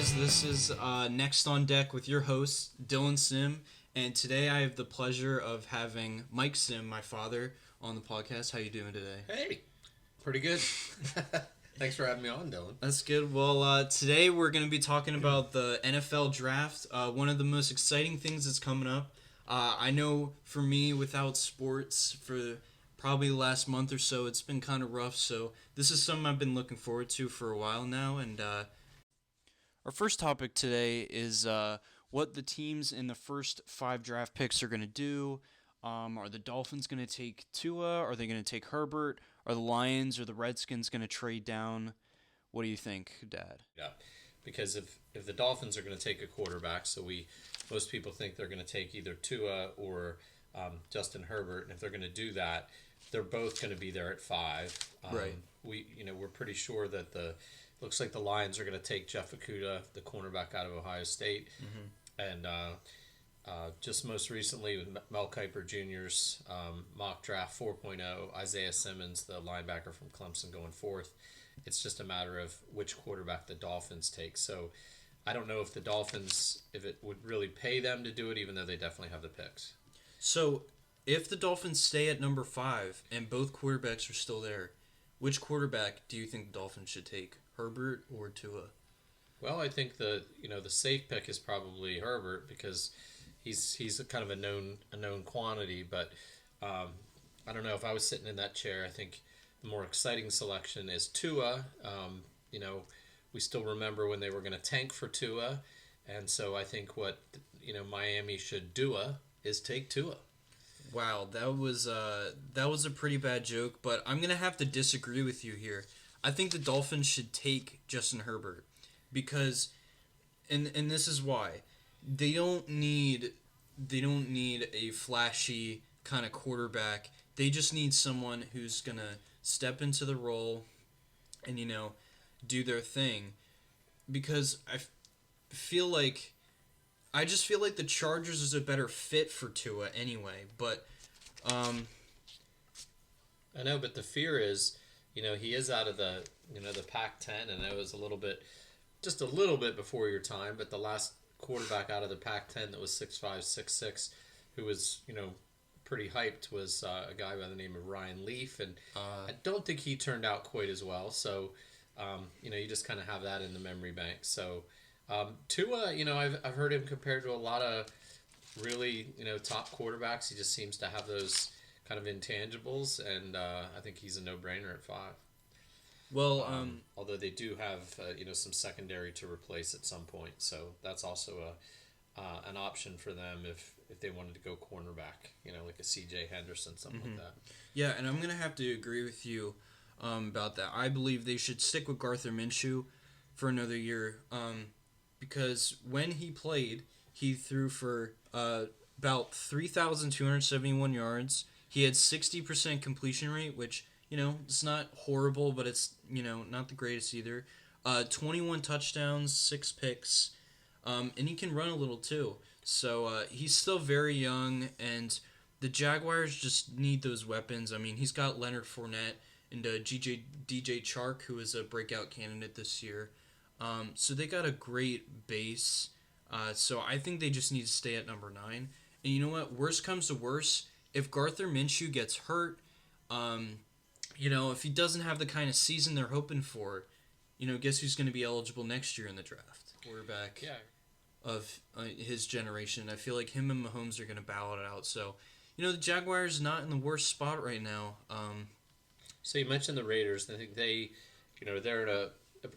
guys. This is Next on Deck with your host, Dylan Sim. And today I have the pleasure of having Mike Sim, my father, on the podcast. How you doing today? Hey, pretty good. Thanks for having me on, Dylan. That's good. Well, today we're going to be talking about the NFL draft, one of the most exciting things that's coming up. I know for me, without sports for probably the last month or so, it's been kind of rough. So this is something I've been looking forward to for a while now. And our first topic today is what the teams in the first 5 draft picks are going to do. Are the Dolphins going to take Tua? Are they going to take Herbert? Are the Lions or the Redskins going to trade down? What do you think, Dad? Yeah, because if the Dolphins are going to take a quarterback, most people think they're going to take either Tua or Justin Herbert, and if they're going to do that, they're both going to be there at 5. Right. We're pretty sure that looks like the Lions are going to take Jeff Okudah, the cornerback out of Ohio State, and just most recently with Mel Kiper Jr.'s mock draft 4.0, Isaiah Simmons, the linebacker from Clemson, going fourth. It's just a matter of which quarterback the Dolphins take. So I don't know if it would really pay them to do it, even though they definitely have the picks. So if the Dolphins stay at number 5 and both quarterbacks are still there, which quarterback do you think the Dolphins should take, Herbert or Tua? Well, I think the safe pick is probably Herbert because he's a kind of a known quantity. But I don't know, if I was sitting in that chair, I think the more exciting selection is Tua. We still remember when they were going to tank for Tua, and so I think what Miami should do is take Tua. Wow, that was a pretty bad joke, but I'm gonna have to disagree with you here. I think the Dolphins should take Justin Herbert because, and this is why, they don't need a flashy kind of quarterback. They just need someone who's gonna step into the role and do their thing. Because I just feel like the Chargers is a better fit for Tua anyway. But I know, but the fear is, he is out of the Pac-10, and it was just a little bit before your time. But the last quarterback out of the Pac-10 that was 6'5", 6'6", who was pretty hyped was a guy by the name of Ryan Leaf, and I don't think he turned out quite as well. So you just kind of have that in the memory bank. So Tua, I've heard him compared to a lot of really top quarterbacks. He just seems to have those kind of intangibles, and I think he's a no-brainer at 5. Well, although they do have some secondary to replace at some point, so that's also an option for them if they wanted to go cornerback, like a C.J. Henderson, something like that. Yeah, and I'm gonna have to agree with you about that. I believe they should stick with Gardner Minshew for another year, because when he played, he threw for about 3,271 yards. He had 60% completion rate, which it's not horrible, but it's not the greatest either. 21 touchdowns, 6 picks, and he can run a little too. So he's still very young, and the Jaguars just need those weapons. I mean, he's got Leonard Fournette and DJ Chark, who is a breakout candidate this year. So they got a great base. So I think they just need to stay at number 9. And you know what? Worst comes to worst, if Gardner Minshew gets hurt, if he doesn't have the kind of season they're hoping for, guess who's going to be eligible next year in the draft? Quarterback of his generation. I feel like him and Mahomes are going to battle it out. So, the Jaguars not in the worst spot right now. So you mentioned the Raiders. I think they're in a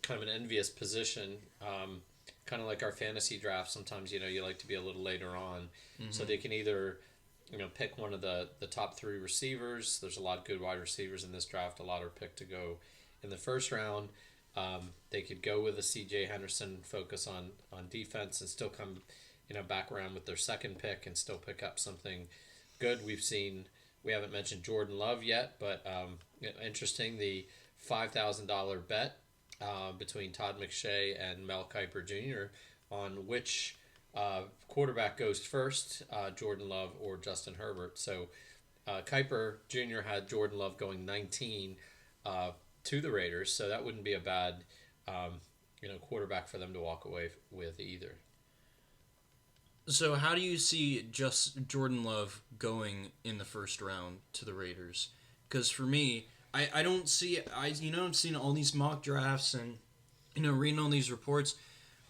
kind of an envious position, kind of like our fantasy draft. Sometimes, you like to be a little later on. Mm-hmm. So they can either, pick one of the top 3 receivers. There's a lot of good wide receivers in this draft. A lot are picked to go in the first round. They could go with a C.J. Henderson, focus on defense, and still come, back around with their second pick and still pick up something good. We haven't mentioned Jordan Love yet, but interesting, the $5,000 bet between Todd McShay and Mel Kiper Jr. on which quarterback goes first, Jordan Love or Justin Herbert. So Kiper Jr. had Jordan Love going 19 to the Raiders, so that wouldn't be a bad quarterback for them to walk away with either. So how do you see just Jordan Love going in the first round to the Raiders? Because for me, I don't see I'm seeing all these mock drafts and reading all these reports.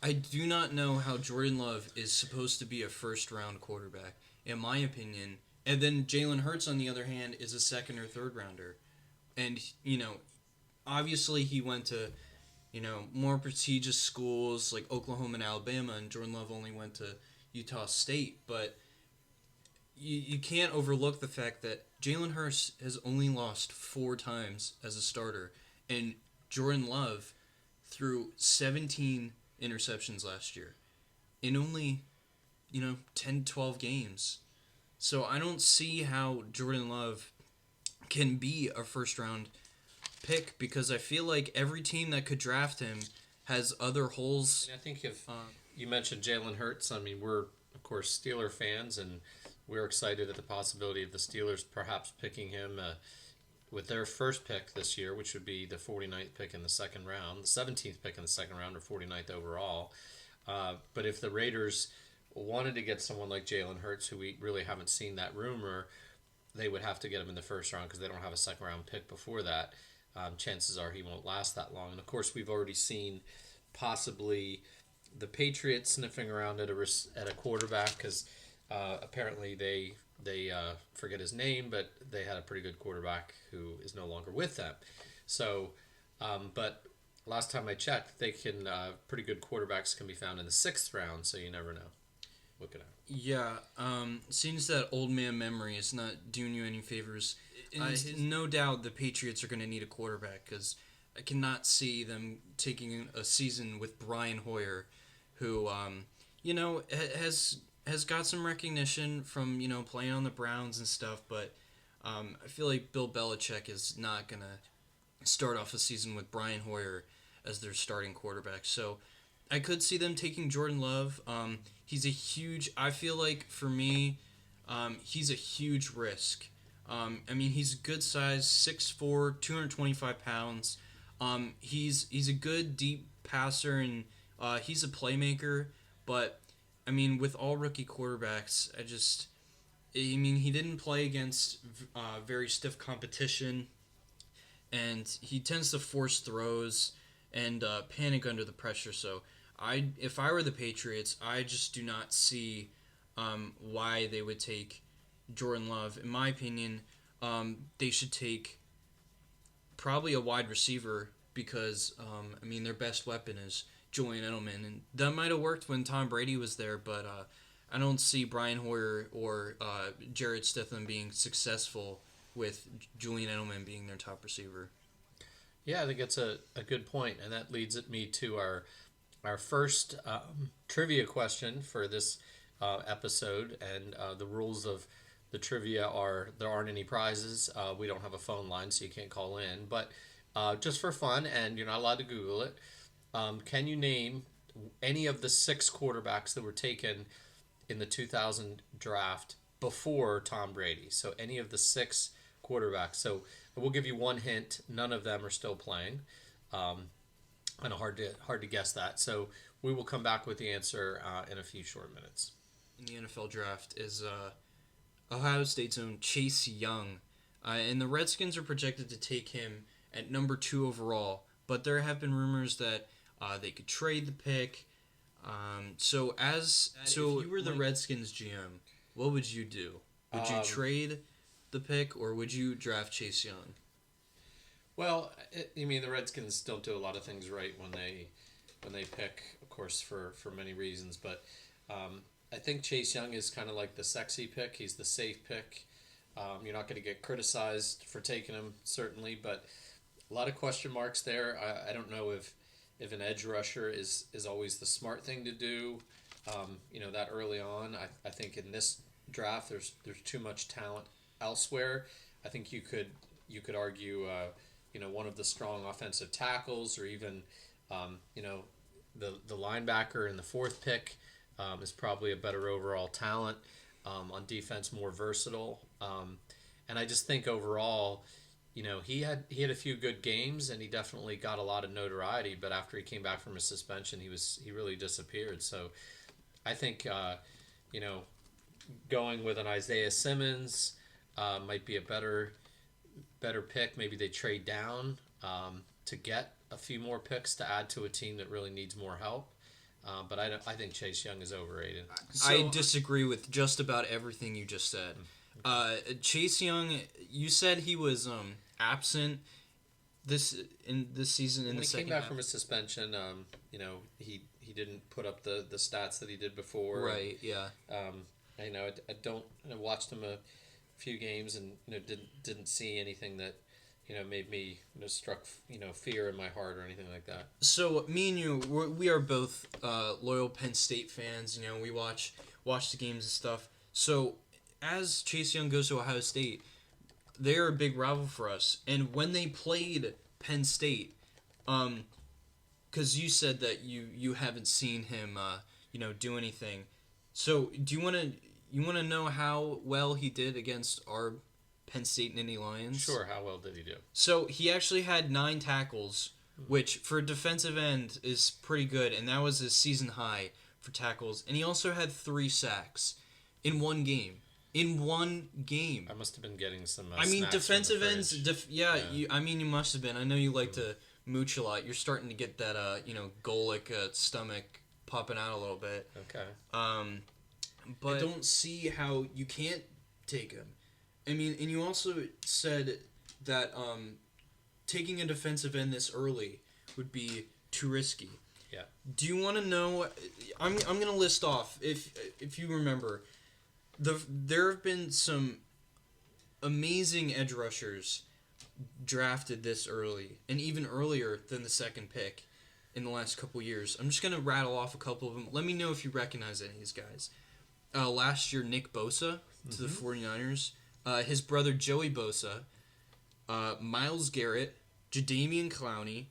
I do not know how Jordan Love is supposed to be a first round quarterback, in my opinion. And then Jalen Hurts, on the other hand, is a second or third rounder. And, obviously he went to, more prestigious schools like Oklahoma and Alabama, and Jordan Love only went to Utah State. But you can't overlook the fact that Jalen Hurts has only lost 4 times as a starter. And Jordan Love threw 17 interceptions last year in only 10 12 games. So I don't see how Jordan Love can be a first round pick, because I feel like every team that could draft him has other holes. I think if you mentioned Jalen Hurts, I mean, we're of course Steeler fans, and we're excited at the possibility of the Steelers perhaps picking him with their first pick this year, which would be the 49th pick in the second round, the 17th pick in the second round, or 49th overall. But if the Raiders wanted to get someone like Jalen Hurts, who we really haven't seen that rumor, they would have to get him in the first round because they don't have a second round pick before that. Chances are he won't last that long. And of course, we've already seen possibly the Patriots sniffing around at a quarterback, because apparently they forget his name, but they had a pretty good quarterback who is no longer with them. So, but last time I checked, they can pretty good quarterbacks can be found in the 6th round. So you never know. Look it up. Yeah, seems that old man memory is not doing you any favors. No doubt the Patriots are going to need a quarterback, because I cannot see them taking a season with Brian Hoyer, who has got some recognition from playing on the Browns and stuff, but I feel like Bill Belichick is not going to start off a season with Brian Hoyer as their starting quarterback. So I could see them taking Jordan Love. I feel like for me, he's a huge risk. He's a good size, 6'4", 225 pounds. He's a good deep passer, and he's a playmaker. But with all rookie quarterbacks, he didn't play against very stiff competition, and he tends to force throws and panic under the pressure. So if I were the Patriots, I just do not see why they would take Jordan Love. In my opinion, they should take probably a wide receiver, because their best weapon is Julian Edelman, and that might have worked when Tom Brady was there, but I don't see Brian Hoyer or Jarrett Stidham being successful with Julian Edelman being their top receiver. Yeah, I think that's a good point, and that leads me to our first trivia question for this episode. And the rules of the trivia are there aren't any prizes. We don't have a phone line, so you can't call in. But just for fun, and you're not allowed to Google it, can you name any of the 6 quarterbacks that were taken in the 2000 draft before Tom Brady? So any of the 6 quarterbacks. So we'll give you one hint. None of them are still playing. I know, hard to guess that. So we will come back with the answer in a few short minutes. In the NFL draft is Ohio State's own Chase Young. And the Redskins are projected to take him at number 2 overall. But there have been rumors that they could trade the pick. So if you were the Redskins GM, what would you do? Would you trade the pick, or would you draft Chase Young? Well, the Redskins don't do a lot of things right when they pick, of course, for many reasons. But I think Chase Young is kind of like the sexy pick. He's the safe pick. You're not going to get criticized for taking him, certainly, but a lot of question marks there. I don't know if an edge rusher is always the smart thing to do. That early on, I think in this draft there's too much talent elsewhere. I think you could argue one of the strong offensive tackles, or even the linebacker in the 4th pick is probably a better overall talent. On defense, more versatile. And I just think overall, he had a few good games and he definitely got a lot of notoriety. But after he came back from his suspension, he really disappeared. So I think going with an Isaiah Simmons might be a better pick. Maybe they trade down to get a few more picks to add to a team that really needs more help. But I think Chase Young is overrated. I disagree with just about everything you just said. Chase Young, you said he was absent this season in the second half. When he came back from his suspension, he didn't put up the stats that he did before. Right. Yeah. I watched him a few games and didn't see anything that made me struck fear in my heart or anything like that. So me and you, we are both loyal Penn State fans. We watch the games and stuff. So as Chase Young goes to Ohio State, they're a big rival for us. And when they played Penn State, because you said that you haven't seen him do anything. So do you want to know how well he did against our Penn State Nittany Lions? Sure. How well did he do? So he actually had 9 tackles, which for a defensive end is pretty good, and that was his season high for tackles. And he also had 3 sacks in one game. I must have been getting some. Defensive ends. You must have been. I know you like to mooch a lot. You're starting to get that Golic stomach popping out a little bit. Okay. But I don't see how you can't take him. And you also said that taking a defensive end this early would be too risky. Yeah. Do you want to know? I'm gonna list off if you remember. There have been some amazing edge rushers drafted this early, and even earlier than the second pick in the last couple years. I'm just gonna rattle off a couple of them. Let me know if you recognize any of these guys. Last year, Nick Bosa to the 49ers. His brother Joey Bosa, Myles Garrett, Jadeveon Clowney,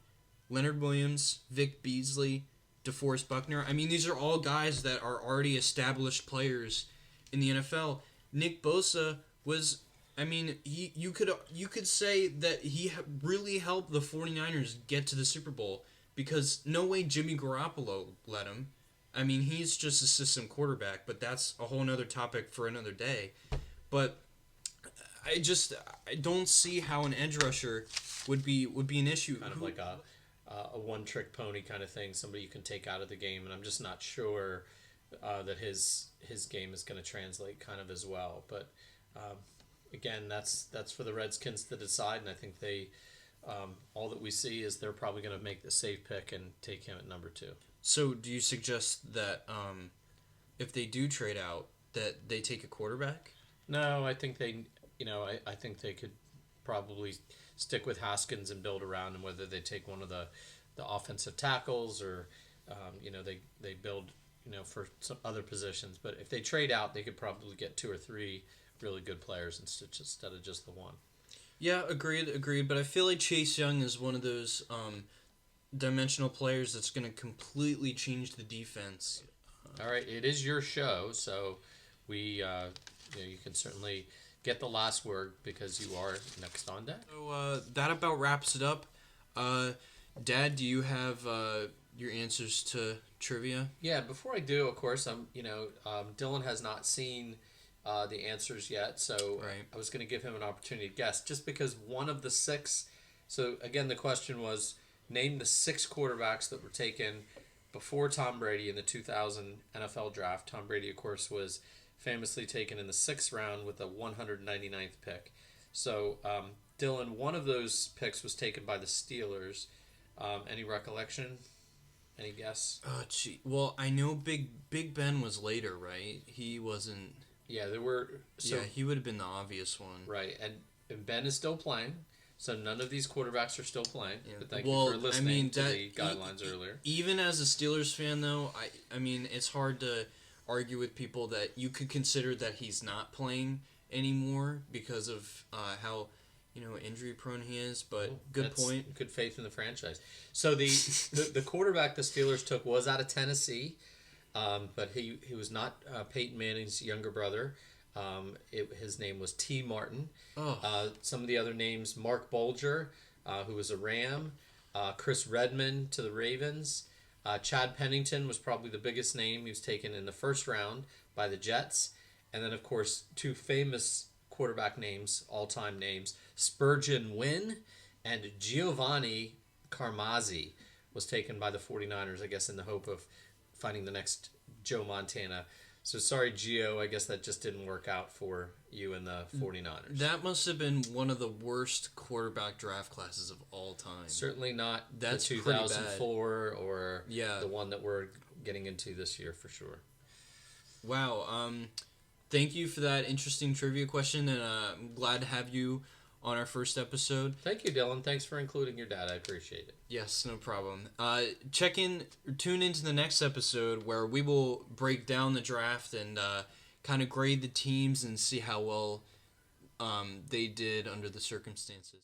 Leonard Williams, Vic Beasley, DeForest Buckner. These are all guys that are already established players in the NFL. Nick Bosa was, you could say that he really helped the 49ers get to the Super Bowl because no way Jimmy Garoppolo let him. He's just a system quarterback, but that's a whole nother topic for another day. But I don't see how an edge rusher would be an issue. Kind of like a one-trick pony kind of thing, somebody you can take out of the game, and I'm just not sure that his game is going to translate kind of as well. But again, that's for the Redskins to decide, and I think they all that we see is they're probably going to make the safe pick and take him at number 2. So do you suggest that if they do trade out, that they take a quarterback? No, I think they, I think they could probably stick with Haskins and build around him, whether they take one of the offensive tackles or, they build, for some other positions. But if they trade out, they could probably get 2 or 3 really good players instead of just the one. Yeah, agreed. But I feel like Chase Young is one of those dimensional players that's going to completely change the defense. All right, it is your show, so we, you can certainly get the last word because you are next on deck. So that about wraps it up. Dad, do you have your answers to trivia? Yeah, before I do, of course, Dylan has not seen the answers yet, so right. I was going to give him an opportunity to guess, just because one of the 6. So again, the question was, name the 6 quarterbacks that were taken before Tom Brady in the 2000 NFL draft. Tom Brady, of course, was famously taken in the 6th round with the 199th pick. So, Dylan, one of those picks was taken by the Steelers. Any recollection? Any guess? Oh, gee. Well, I know Big Ben was later, right? He wasn't. Yeah, there were. So, yeah, he would have been the obvious one. Right, and Ben is still playing. So none of these quarterbacks are still playing. Yeah. But thank you for listening to the guidelines earlier. Even as a Steelers fan, though, it's hard to argue with people that you could consider that he's not playing anymore because of how injury prone he is. But good point. Good faith in the franchise. So the quarterback the Steelers took was out of Tennessee, but he was not Peyton Manning's younger brother. His name was T. Martin. Oh, Some of the other names: Mark Bulger, who was a Ram, Chris Redmond to the Ravens. Chad Pennington was probably the biggest name. He was taken in the first round by the Jets. And then, of course, two famous quarterback names, all-time names, Spurgeon Wynn and Giovanni Carmazzi was taken by the 49ers, I guess, in the hope of finding the next Joe Montana. So sorry, Gio, I guess that just didn't work out for you and the 49ers. that must have been one of the worst quarterback draft classes of all time. Certainly not That's the pretty bad. 2004 or Yeah. the one that we're getting into this year for sure. Wow. Thank you for that interesting trivia question, and I'm glad to have you on our first episode. Thank you, Dylan. Thanks for including your dad. I appreciate it. Yes, no problem. Tune into the next episode where we will break down the draft and kind of grade the teams and see how well they did under the circumstances.